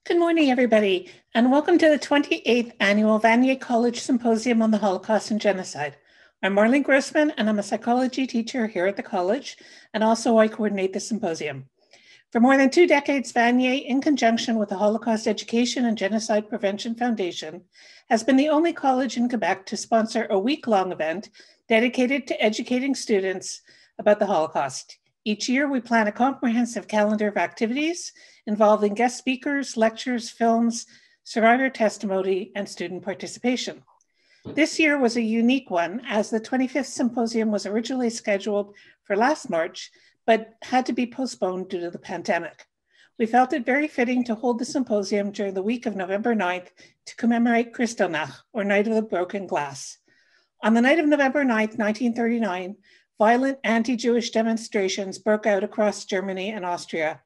Good morning, everybody, and welcome to the 28th Annual Vanier College Symposium on the Holocaust and Genocide. I'm Marlene Grossman, and I'm a psychology teacher here at the college, and also I coordinate the symposium. For more than 2 decades, Vanier, in conjunction with the Holocaust Education and Genocide Prevention Foundation, has been the only college in Quebec to sponsor a week-long event dedicated to educating students about the Holocaust. Each year, we plan a comprehensive calendar of activities involving guest speakers, lectures, films, survivor testimony, and student participation. This year was a unique one, as the 25th symposium was originally scheduled for last March, but had to be postponed due to the pandemic. We felt it very fitting to hold the symposium during the week of November 9th to commemorate Kristallnacht, or Night of the Broken Glass. On the night of November 9th, 1939, violent anti-Jewish demonstrations broke out across Germany and Austria.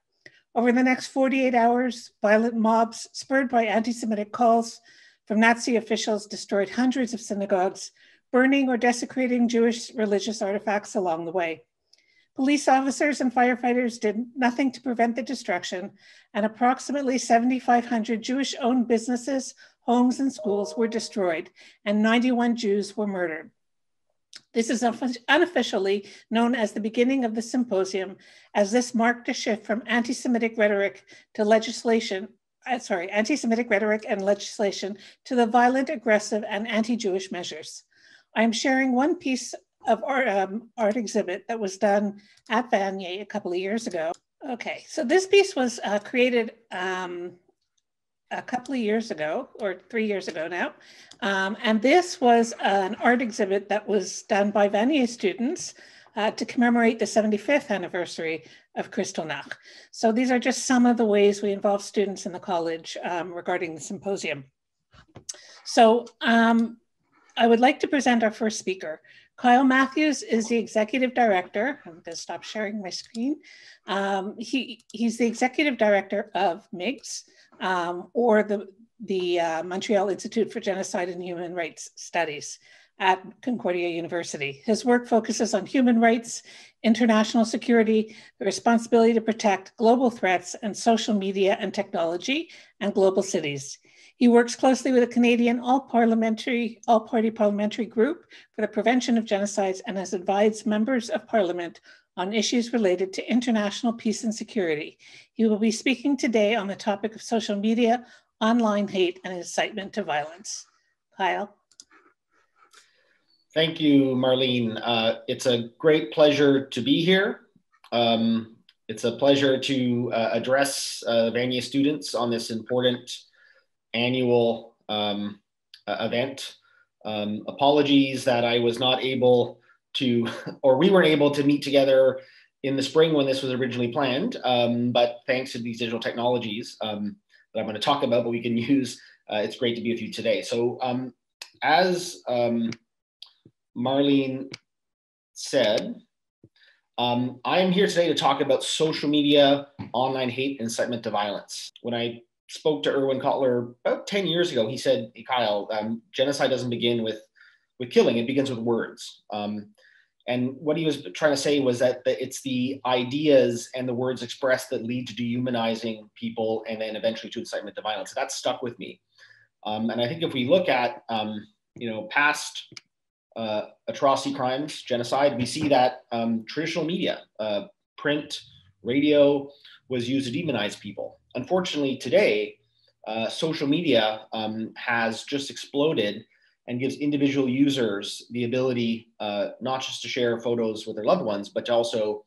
Over the next 48 hours, violent mobs, spurred by anti-Semitic calls from Nazi officials, destroyed hundreds of synagogues, burning or desecrating Jewish religious artifacts along the way. Police officers and firefighters did nothing to prevent the destruction, and approximately 7,500 Jewish-owned businesses, homes, and schools were destroyed, and 91 Jews were murdered. This is unofficially known as the beginning of the symposium, as this marked a shift from anti-Semitic rhetoric to legislation, anti-Semitic rhetoric and legislation to the violent, aggressive, and anti-Jewish measures. I am sharing one piece of art exhibit that was done at Vanier a couple of years ago. Okay, so this piece was created a couple of years ago, or 3 years ago now. And this was an art exhibit that was done by Vanier students to commemorate the 75th anniversary of Kristallnacht. So these are just some of the ways we involve students in the college regarding the symposium. So I would like to present our first speaker. Kyle Matthews is the executive director. I'm going to stop sharing my screen. He's the executive director of MIGS, or the Montreal Institute for Genocide and Human Rights Studies at Concordia University. His work focuses on human rights, international security, the responsibility to protect, global threats, and social media and technology, and global cities. He works closely with a Canadian all-party parliamentary group for the prevention of genocides and has advised members of parliament on issues related to international peace and security. He will be speaking today on the topic of social media, online hate, and incitement to violence. Kyle. Thank you, Marlene. It's a great pleasure to be here. It's a pleasure to address Vanier students on this important annual event. Apologies that I was not able to, or we weren't able to meet together in the spring when this was originally planned, but thanks to these digital technologies that I'm going to talk about, but we can use, it's great to be with you today. So as Marlene said, I am here today to talk about social media, online hate, and incitement to violence. When I spoke to Erwin Kotler about 10 years ago, he said, hey, Kyle, genocide doesn't begin with killing, it begins with words. And what he was trying to say was that it's the ideas and the words expressed that lead to dehumanizing people and then eventually to incitement to violence. So that stuck with me. And I think if we look at past atrocity crimes, genocide, we see that traditional media, print, radio was used to demonize people. Unfortunately, today, social media has just exploded and gives individual users the ability not just to share photos with their loved ones, but also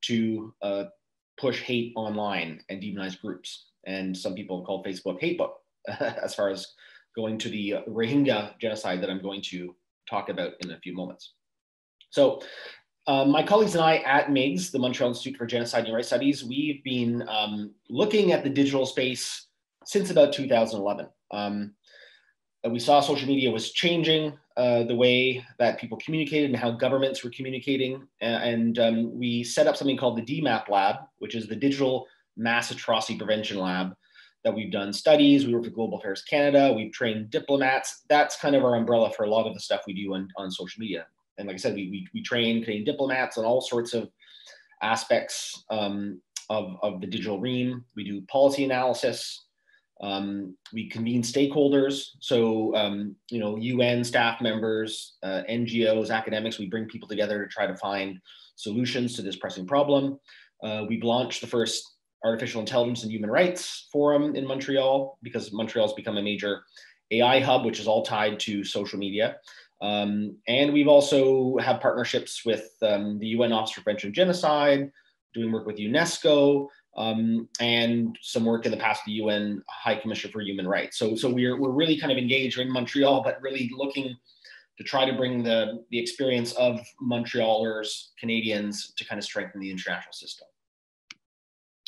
to push hate online and demonize groups. And some people call Facebook hatebook, as far as going to the Rohingya genocide that I'm going to talk about in a few moments. So my colleagues and I at MIGS, the Montreal Institute for Genocide and Human Rights Studies, we've been looking at the digital space since about 2011. We saw social media was changing the way that people communicated and how governments were communicating. And we set up something called the DMAP Lab, which is the Digital Mass Atrocity Prevention Lab, that we've done studies. We work with Global Affairs Canada. We've trained diplomats. That's kind of our umbrella for a lot of the stuff we do on social media. And like I said, we train Canadian diplomats on all sorts of aspects of the digital realm. We do policy analysis. We convene stakeholders, so UN staff members, NGOs, academics. We bring people together to try to find solutions to this pressing problem. We've launched the first Artificial Intelligence and Human Rights Forum in Montreal, because Montreal has become a major AI hub, which is all tied to social media. And we've also have partnerships with the UN Office for Prevention of Genocide, doing work with UNESCO, and some work in the past with the UN High Commissioner for Human Rights. So we're really kind of engaged in Montreal, but really looking to try to bring the experience of Montrealers, Canadians, to kind of strengthen the international system.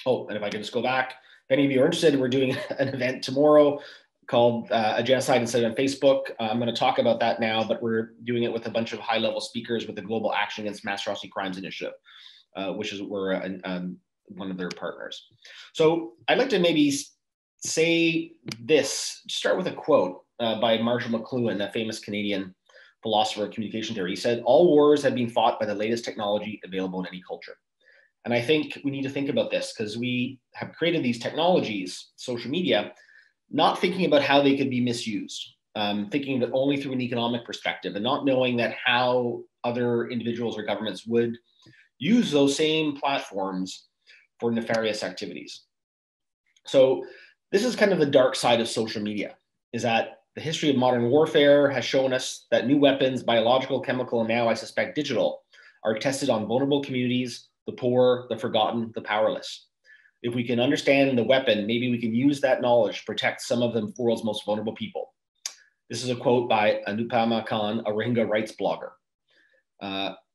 Oh, and if I can just go back, if any of you are interested, we're doing an event tomorrow called A Genocide Instead on Facebook. I'm going to talk about that now, but we're doing it with a bunch of high-level speakers with the Global Action Against Mass Atrocity Crimes Initiative, which is we're one of their partners. So I'd like to maybe say this, start with a quote by Marshall McLuhan, a famous Canadian philosopher of communication theory. He said, "All wars have been fought by the latest technology available in any culture." And I think we need to think about this, because we have created these technologies, social media, not thinking about how they could be misused, thinking that only through an economic perspective, and not knowing that how other individuals or governments would use those same platforms for nefarious activities. So this is kind of the dark side of social media, is that the history of modern warfare has shown us that new weapons, biological, chemical, and now I suspect digital, are tested on vulnerable communities, the poor, the forgotten, the powerless. If we can understand the weapon, maybe we can use that knowledge to protect some of the world's most vulnerable people. This is a quote by Anupama Khan, a Rohingya rights blogger.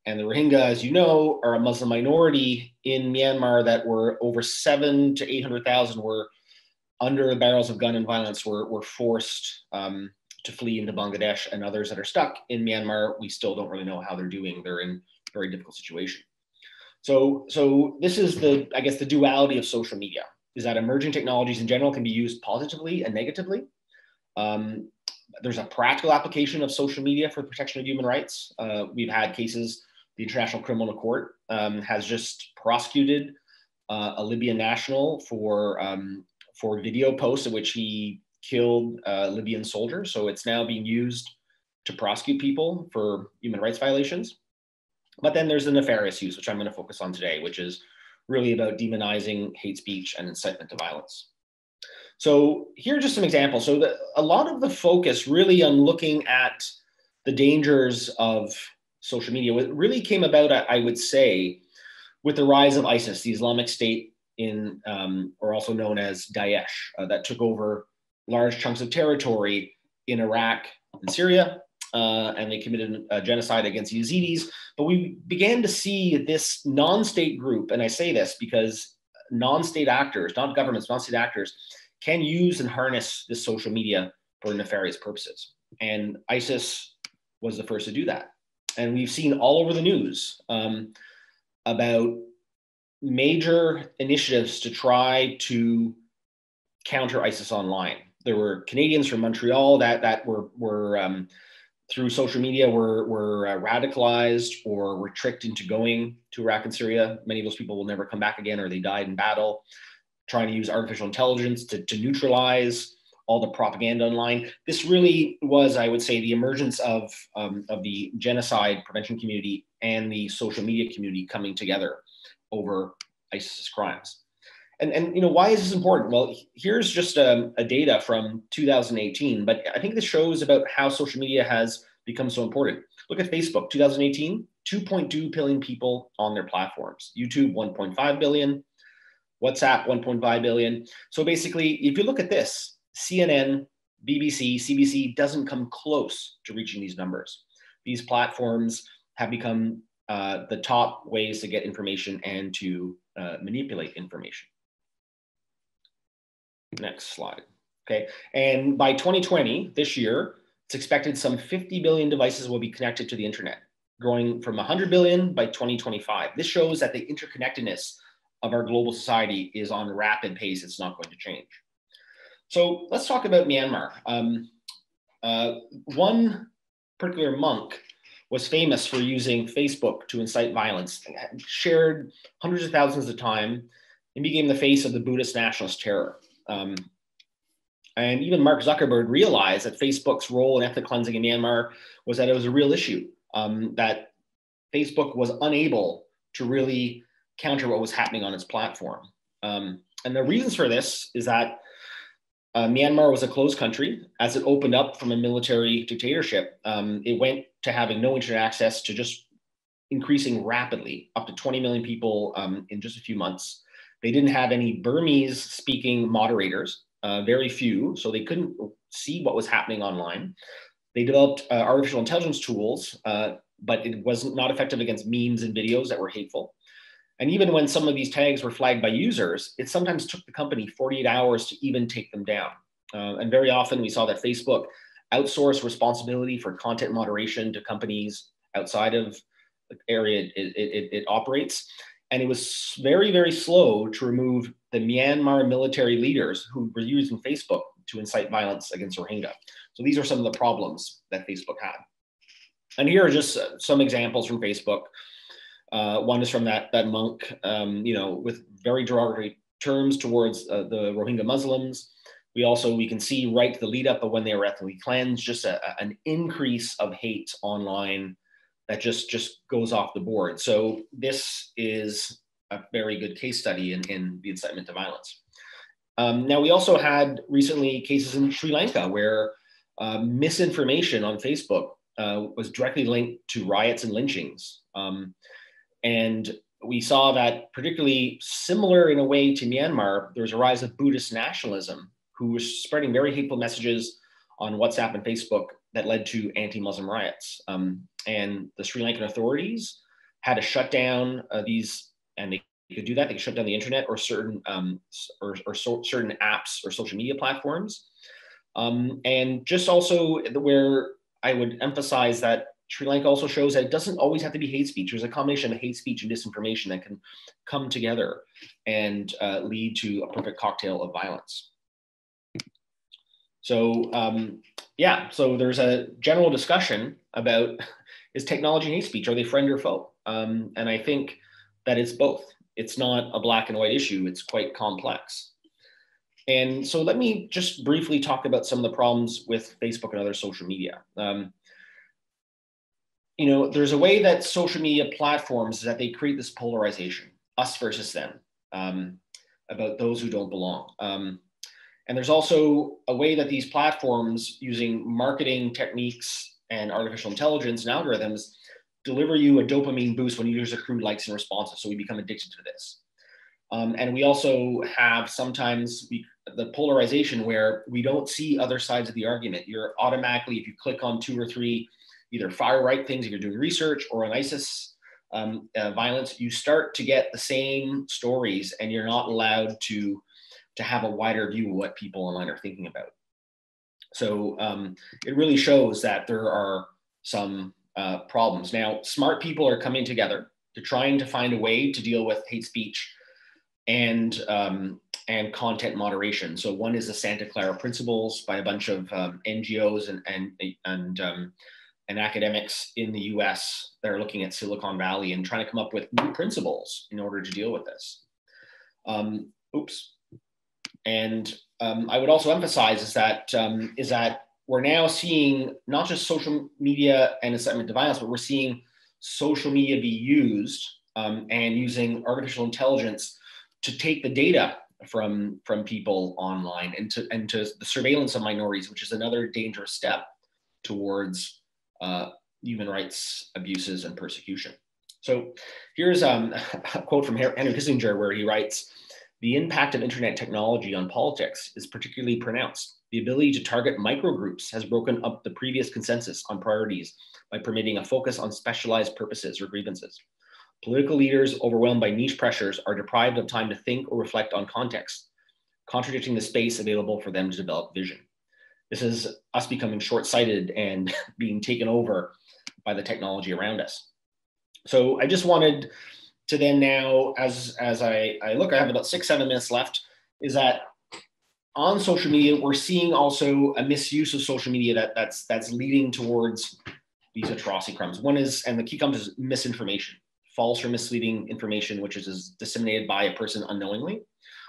And the Rohingya, as you know, are a Muslim minority in Myanmar that were over 700,000 to 800,000 were under the barrels of gun and violence, were forced to flee into Bangladesh, and others that are stuck in Myanmar, we still don't really know how they're doing. They're in a very difficult situation. So this is I guess the duality of social media, is that emerging technologies in general can be used positively and negatively. There's a practical application of social media for the protection of human rights. We've had cases, the International Criminal Court has just prosecuted a Libyan national for video posts in which he killed Libyan soldiers. So it's now being used to prosecute people for human rights violations. But then there's the nefarious use, which I'm going to focus on today, which is really about demonizing hate speech and incitement to violence. So here are just some examples. So a lot of the focus really on looking at the dangers of social media really came about, I would say, with the rise of ISIS, the Islamic State or also known as Daesh, that took over large chunks of territory in Iraq and Syria. And they committed a genocide against Yazidis. But we began to see this non-state group, and I say this because non-state actors, not governments, non-state actors, can use and harness this social media for nefarious purposes. And ISIS was the first to do that. And we've seen all over the news about major initiatives to try to counter ISIS online. There were Canadians from Montreal that were through social media were radicalized or were tricked into going to Iraq and Syria. Many of those people will never come back again, or they died in battle, trying to use artificial intelligence to neutralize all the propaganda online. This really was, I would say, the emergence of the genocide prevention community and the social media community coming together over ISIS's crimes. And why is this important? Well, here's just a data from 2018, but I think this shows about how social media has become so important. Look at Facebook, 2018, 2.2 billion people on their platforms. YouTube, 1.5 billion. WhatsApp, 1.5 billion. So basically, if you look at this, CNN, BBC, CBC doesn't come close to reaching these numbers. These platforms have become the top ways to get information and to manipulate information. Next slide. Okay. And by 2020, this year, it's expected some 50 billion devices will be connected to the internet, growing from 100 billion by 2025. This shows that the interconnectedness of our global society is on rapid pace. It's not going to change. So let's talk about Myanmar. One particular monk was famous for using Facebook to incite violence, shared hundreds of thousands of times, and became the face of the Buddhist nationalist terror. And even Mark Zuckerberg realized that Facebook's role in ethnic cleansing in Myanmar was that it was a real issue, that Facebook was unable to really counter what was happening on its platform. And the reasons for this is that Myanmar was a closed country. As it opened up from a military dictatorship, it went to having no internet access to just increasing rapidly, up to 20 million people in just a few months. They didn't have any Burmese speaking moderators, very few, so they couldn't see what was happening online. They developed artificial intelligence tools, but it was not effective against memes and videos that were hateful. And even when some of these tags were flagged by users, it sometimes took the company 48 hours to even take them down. And very often we saw that Facebook outsourced responsibility for content moderation to companies outside of the area it operates. And it was very, very slow to remove the Myanmar military leaders who were using Facebook to incite violence against Rohingya. So these are some of the problems that Facebook had. And here are just some examples from Facebook. One is from that monk, with very derogatory terms towards the Rohingya Muslims. We can see right to the lead up of when they were ethnically cleansed, just an increase of hate online that just goes off the board. So this is a very good case study in the incitement to violence. Now, we also had recently cases in Sri Lanka where misinformation on Facebook was directly linked to riots and lynchings. And we saw that, particularly similar in a way to Myanmar, there was a rise of Buddhist nationalism who was spreading very hateful messages on WhatsApp and Facebook that led to anti-Muslim riots. And the Sri Lankan authorities had to shut down these, and they could do that. They could shut down the internet or certain certain apps or social media platforms. And just also where I would emphasize that Sri Lanka also shows that it doesn't always have to be hate speech. There's a combination of hate speech and disinformation that can come together and lead to a perfect cocktail of violence. So so there's a general discussion about, is technology and hate speech, are they friend or foe? And I think that it's both. It's not a black and white issue, it's quite complex. And so let me just briefly talk about some of the problems with Facebook and other social media. There's a way that social media platforms is that they create this polarization, us versus them, about those who don't belong. And there's also a way that these platforms, using marketing techniques and artificial intelligence and algorithms, deliver you a dopamine boost when users accrue likes and responses. So we become addicted to this. And we also have sometimes the polarization where we don't see other sides of the argument. You're automatically, if you click on 2 or 3 either far right things if you're doing research or on ISIS violence, you start to get the same stories and you're not allowed to have a wider view of what people online are thinking about. So it really shows that there are some problems. Now, smart people are coming together to trying to find a way to deal with hate speech and content moderation. So one is the Santa Clara Principles by a bunch of NGOs and academics in the US that are looking at Silicon Valley and trying to come up with new principles in order to deal with this. And I would also emphasize is that we're now seeing not just social media and incitement to violence, but we're seeing social media be used and using artificial intelligence to take the data from people online and to the surveillance of minorities, which is another dangerous step towards human rights abuses and persecution. So here's a quote from Henry Kissinger where he writes, "The impact of internet technology on politics is particularly pronounced. The ability to target microgroups has broken up the previous consensus on priorities by permitting a focus on specialized purposes or grievances. Political leaders overwhelmed by niche pressures are deprived of time to think or reflect on context, contradicting the space available for them to develop vision." This is us becoming short-sighted and being taken over by the technology around us. So I just wanted to then now, as I look, I have about 6-7 minutes left, is that on social media, we're seeing also a misuse of social media that's leading towards these atrocity crimes. One is, and the key comes is misinformation, false or misleading information, which is disseminated by a person unknowingly.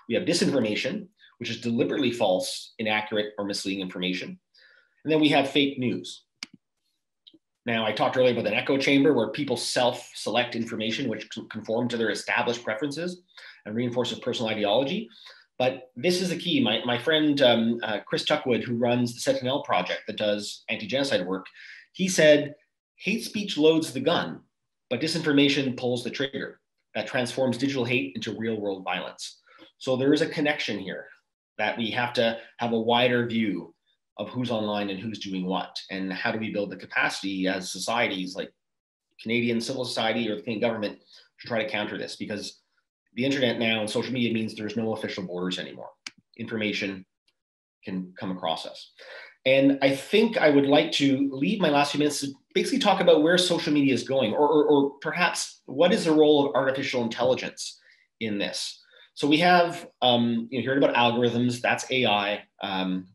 We have disinformation, which is deliberately false, inaccurate, or misleading information. And then we have fake news. Now, I talked earlier about an echo chamber where people self-select information which conform to their established preferences and reinforces personal ideology. But this is the key. My friend, Chris Tuckwood, who runs the Sentinel Project that does anti-genocide work, he said, hate speech loads the gun, but disinformation pulls the trigger. That transforms digital hate into real world violence. So there is a connection here that we have to have a wider view of who's online and who's doing what, and how do we build the capacity as societies like Canadian civil society or the Canadian government to try to counter this, because the internet now and social media means there's no official borders anymore. Information can come across us. And I think I would like to leave my last few minutes to basically talk about where social media is going, or perhaps what is the role of artificial intelligence in this. So we have, you heard about algorithms, that's AI.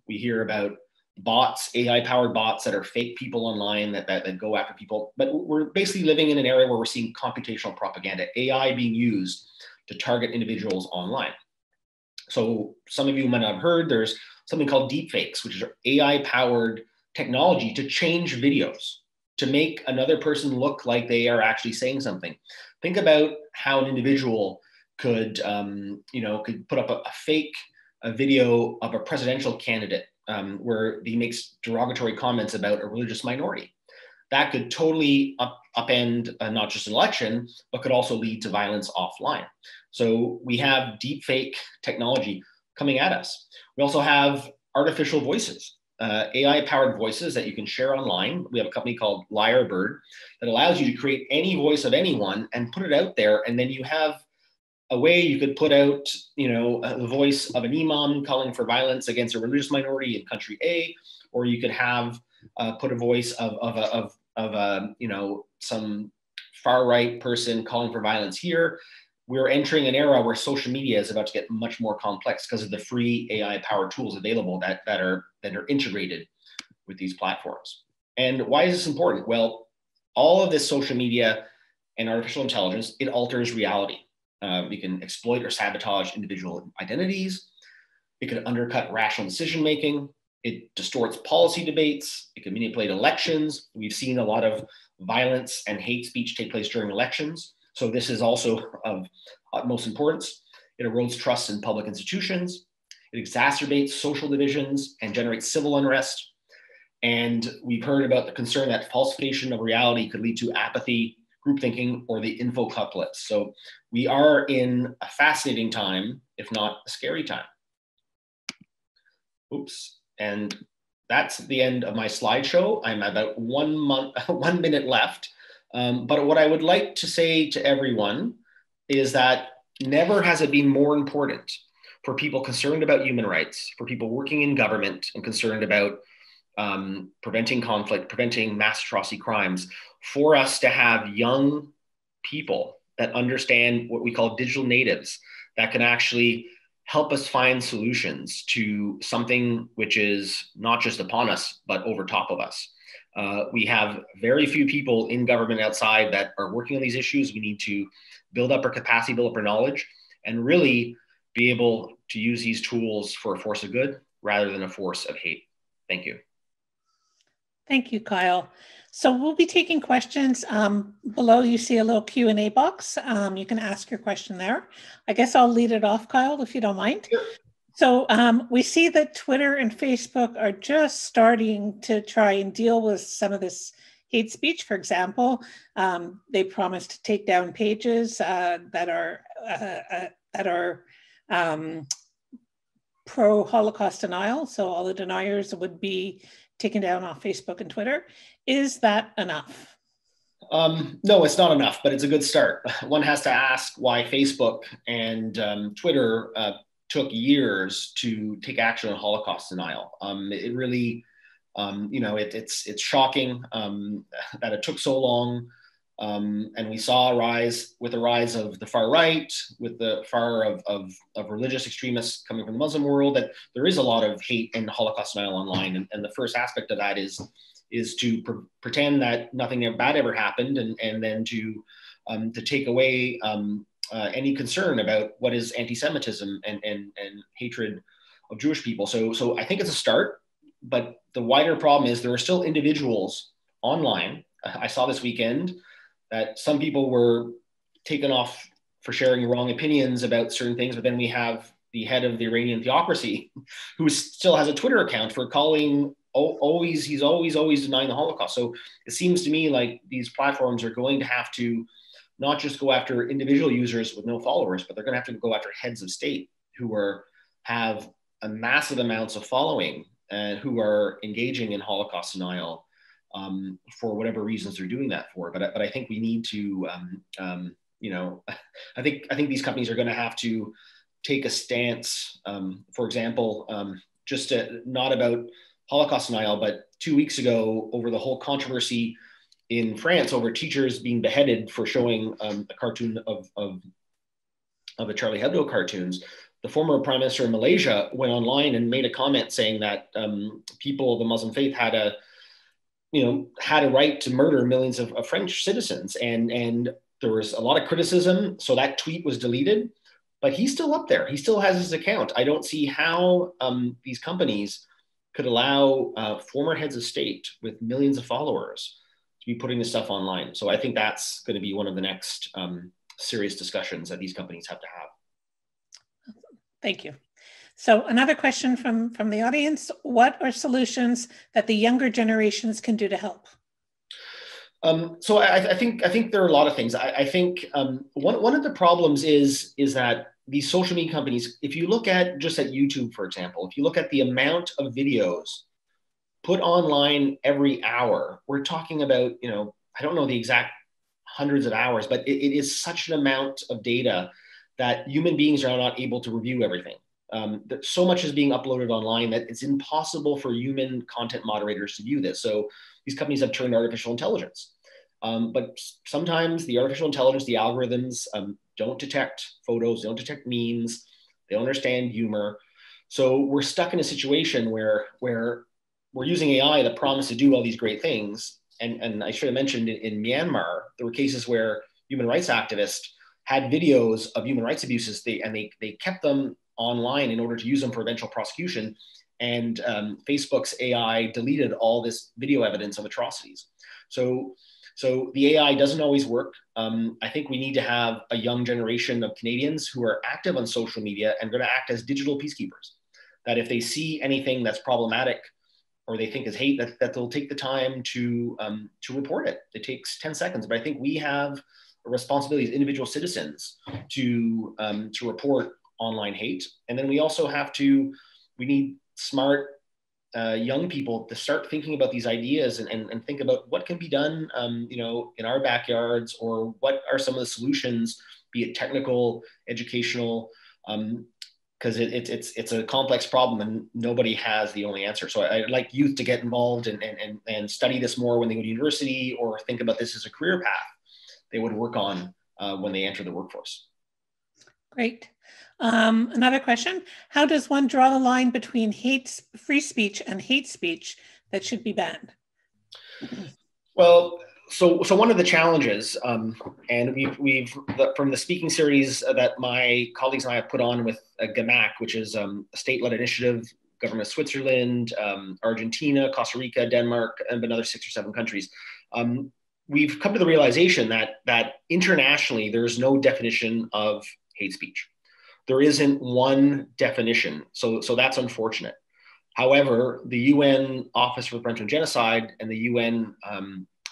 We hear about bots, AI-powered bots that are fake people online that go after people. But we're basically living in an area where we're seeing computational propaganda, AI being used to target individuals online. So some of you might not have heard, there's something called deepfakes, which is AI-powered technology to change videos, to make another person look like they are actually saying something. Think about how an individual could put up a fake video of a presidential candidate where he makes derogatory comments about a religious minority. That could totally upend not just an election, but could also lead to violence offline. So we have deepfake technology coming at us. We also have artificial voices, AI-powered voices that you can share online. We have a company called Lyrebird that allows you to create any voice of anyone and put it out there, and then you have a way you could put out, the voice of an imam calling for violence against a religious minority in country A, or you could have put a voice of some far right person calling for violence here. We're entering an era where social media is about to get much more complex because of the free AI-powered tools available that are integrated with these platforms. And why is this important? Well, all of this social media and artificial intelligence, it alters reality. We can exploit or sabotage individual identities. It can undercut rational decision-making. It distorts policy debates. It can manipulate elections. We've seen a lot of violence and hate speech take place during elections. So this is also of utmost importance. It erodes trust in public institutions. It exacerbates social divisions and generates civil unrest. And we've heard about the concern that falsification of reality could lead to apathy, group thinking, or the infocalypse. So we are in a fascinating time, if not a scary time. Oops. And that's the end of my slideshow. I'm about 1 minute left. But what I would like to say to everyone is that never has it been more important for people concerned about human rights, for people working in government and concerned about preventing conflict, preventing mass atrocity crimes, for us to have young people that understand what we call digital natives that can actually help us find solutions to something which is not just upon us, but over top of us. We have very few people in government outside that are working on these issues. We need to build up our capacity, build up our knowledge, and really be able to use these tools for a force of good rather than a force of hate. Thank you. Thank you, Kyle. So we'll be taking questions. Below you see a little Q&A box. You can ask your question there. I guess I'll lead it off, Kyle, if you don't mind. Sure. So we see that Twitter and Facebook are just starting to try and deal with some of this hate speech. For example, they promised to take down pages that are pro-Holocaust denial. So all the deniers would be taken down off Facebook and Twitter. Is that enough? No, it's not enough, but it's a good start. One has to ask why Facebook and Twitter took years to take action on Holocaust denial. It really, it's shocking that it took so long. And we saw the rise of the far right, with the far of religious extremists coming from the Muslim world, that there is a lot of hate and Holocaust denial online. And the first aspect of that is to pretend that nothing bad ever happened, and then to take away any concern about what is anti-Semitism and hatred of Jewish people. So I think it's a start, but the wider problem is there are still individuals online. I saw this weekend that some people were taken off for sharing wrong opinions about certain things, but then we have the head of the Iranian theocracy who still has a Twitter account for calling he's always denying the Holocaust. So it seems to me like these platforms are going to have to not just go after individual users with no followers, but they're going to have to go after heads of state who have a massive amounts of following and who are engaging in Holocaust denial for whatever reasons they're doing that for. But I think we need to, I think these companies are going to have to take a stance. For example, just not about Holocaust denial, but 2 weeks ago, over the whole controversy in France over teachers being beheaded for showing a cartoon of the Charlie Hebdo cartoons, the former prime minister of Malaysia went online and made a comment saying that people of the Muslim faith had a right to murder millions of French citizens, and there was a lot of criticism. So that tweet was deleted, but he's still up there. He still has his account. I don't see how these companies could allow former heads of state with millions of followers to be putting this stuff online. So I think that's going to be one of the next serious discussions that these companies have to have. Thank you. So another question from the audience: what are solutions that the younger generations can do to help? So I think there are a lot of things. I think one of the problems is that these social media companies, if you look at just at YouTube, for example, if you look at the amount of videos put online every hour, we're talking about, I don't know the exact hundreds of hours, but it is such an amount of data that human beings are not able to review everything. That so much is being uploaded online that it's impossible for human content moderators to view this. So these companies have turned artificial intelligence. But sometimes the artificial intelligence, the algorithms don't detect photos, don't detect memes, they don't understand humor. So we're stuck in a situation where we're using AI that promised to do all these great things. And I should have mentioned in Myanmar, there were cases where human rights activists had videos of human rights abuses, they kept them online in order to use them for eventual prosecution. And Facebook's AI deleted all this video evidence of atrocities. So the AI doesn't always work. I think we need to have a young generation of Canadians who are active on social media and going to act as digital peacekeepers. That if they see anything that's problematic or they think is hate, that they'll take the time to report it. It takes 10 seconds, but I think we have a responsibility as individual citizens to report online hate. And then we also we need smart young people to start thinking about these ideas and think about what can be done, in our backyards, or what are some of the solutions, be it technical, educational, because it's a complex problem and nobody has the only answer. So I'd like youth to get involved and study this more when they go to university, or think about this as a career path they would work on when they enter the workforce. Great. Another question: how does one draw the line between free speech and hate speech that should be banned? Well, so one of the challenges, and we've from the speaking series that my colleagues and I have put on with GAMAC, which is a state-led initiative, government of Switzerland, Argentina, Costa Rica, Denmark, and another 6 or 7 countries. We've come to the realization that internationally there's no definition of hate speech. There isn't one definition, so that's unfortunate. However, the UN Office for Prevention of Genocide and the UN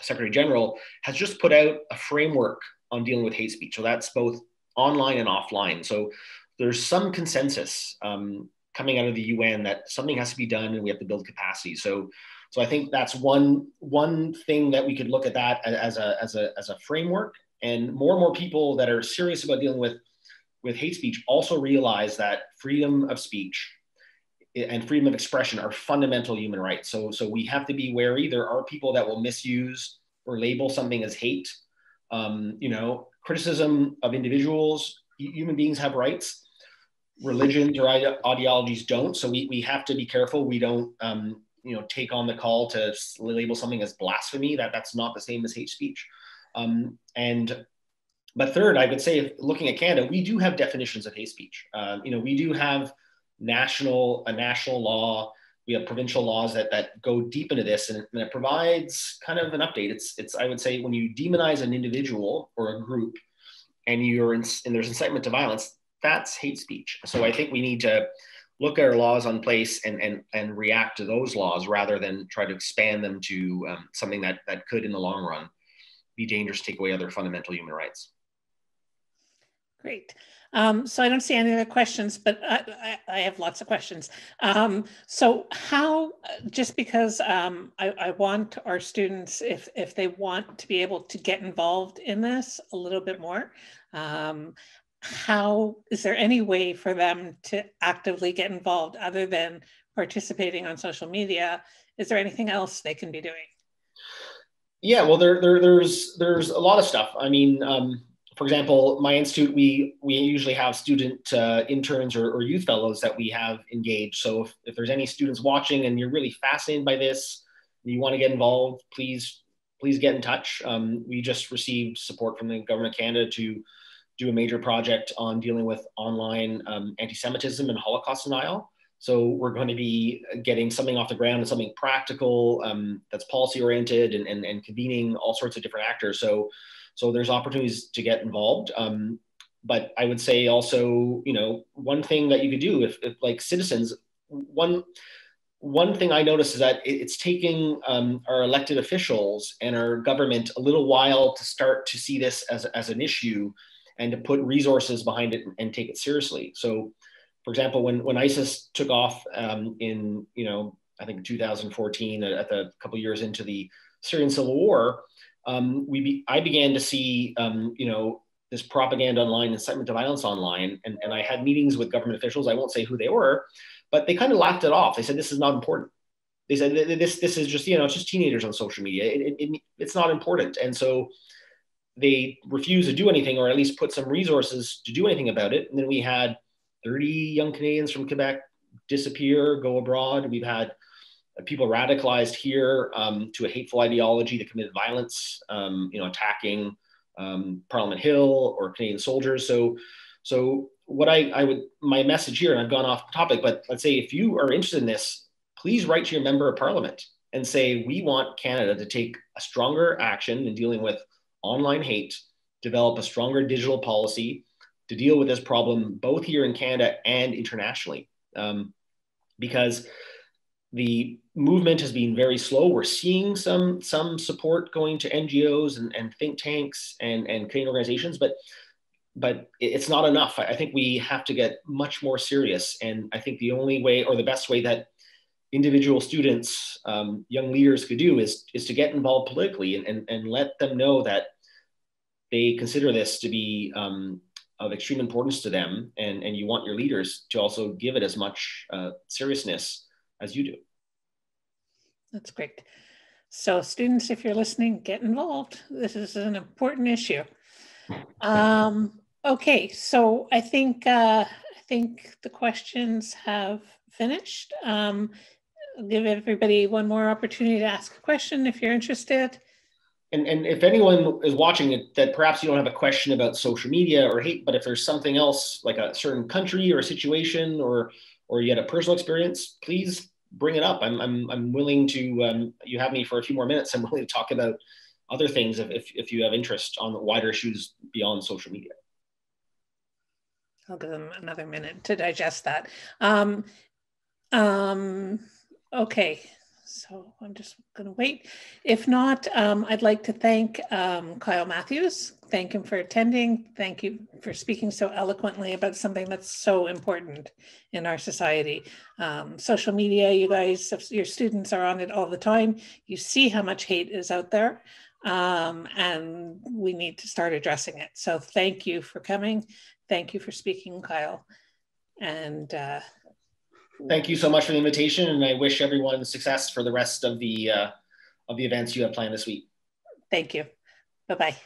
Secretary General has just put out a framework on dealing with hate speech. So that's both online and offline. So there's some consensus coming out of the UN that something has to be done and we have to build capacity. So I think that's one thing that we could look at that as a framework. And more people that are serious about dealing with hate speech also realize that freedom of speech and freedom of expression are fundamental human rights. So we have to be wary. There are people that will misuse or label something as hate. Criticism of individuals, human beings have rights. Religions or ideologies don't. So we have to be careful. We don't take on the call to label something as blasphemy. That's not the same as hate speech. But third, I would say, looking at Canada, we do have definitions of hate speech. We do have a national law. We have provincial laws that go deep into this, and it provides kind of an update. It's I would say, when you demonize an individual or a group, and there's incitement to violence, that's hate speech. So I think we need to look at our laws on place and react to those laws rather than try to expand them to something that could, in the long run, be dangerous, take away other fundamental human rights. Great. So I don't see any other questions, but I have lots of questions. So how, just because I want our students, if they want to be able to get involved in this a little bit more, how, is there any way for them to actively get involved other than participating on social media? Is there anything else they can be doing? Yeah, well, there's a lot of stuff. I mean, for example, my institute, we usually have student interns or youth fellows that we have engaged. So if there's any students watching and you're really fascinated by this, and you want to get involved, please get in touch. We just received support from the government of Canada to do a major project on dealing with online anti-Semitism and Holocaust denial. So we're going to be getting something off the ground and something practical that's policy oriented and convening all sorts of different actors. So there's opportunities to get involved. But I would say also, one thing that you could do if like citizens, one thing I noticed is that it's taking our elected officials and our government a little while to start to see this as an issue and to put resources behind it and take it seriously. So, for example, when ISIS took off in, I think 2014, at the couple of years into the Syrian civil war, I began to see, this propaganda online, incitement to violence online, and I had meetings with government officials. I won't say who they were, but they kind of laughed it off. They said, this is not important. They said, this is just, it's just teenagers on social media. It's not important. And so they refused to do anything, or at least put some resources to do anything about it. And then we had 30 young Canadians from Quebec disappear, go abroad. We've had people radicalized here to a hateful ideology that committed violence, attacking Parliament Hill or Canadian soldiers. So what my message here, and I've gone off topic, but let's say if you are interested in this, please write to your member of parliament and say, we want Canada to take a stronger action in dealing with online hate, develop a stronger digital policy to deal with this problem, both here in Canada and internationally. Because the movement has been very slow. We're seeing some support going to NGOs and think tanks and Canadian organizations, but it's not enough. I think we have to get much more serious. And I think the only way, or the best way, that individual students, young leaders could do is to get involved politically and let them know that they consider this to be of extreme importance to them, and you want your leaders to also give it as much seriousness as you do. That's great. So students, if you're listening, get involved. This is an important issue. Okay, so I think the questions have finished. I'll give everybody one more opportunity to ask a question if you're interested. And if anyone is watching it that perhaps you don't have a question about social media or hate, but if there's something else like a certain country or a situation or you had a personal experience, please bring it up. I'm willing to, you have me for a few more minutes. I'm willing to talk about other things if you have interest on the wider issues beyond social media. I'll give them another minute to digest that. Okay. So I'm just going to wait. If not, I'd like to thank Kyle Matthews. Thank him for attending. Thank you for speaking so eloquently about something that's so important in our society. Social media, you guys, your students are on it all the time. You see how much hate is out there, and we need to start addressing it. So thank you for coming. Thank you for speaking, Kyle. And thank you so much for the invitation, and I wish everyone success for the rest of the events you have planned this week. Thank you. Bye-bye.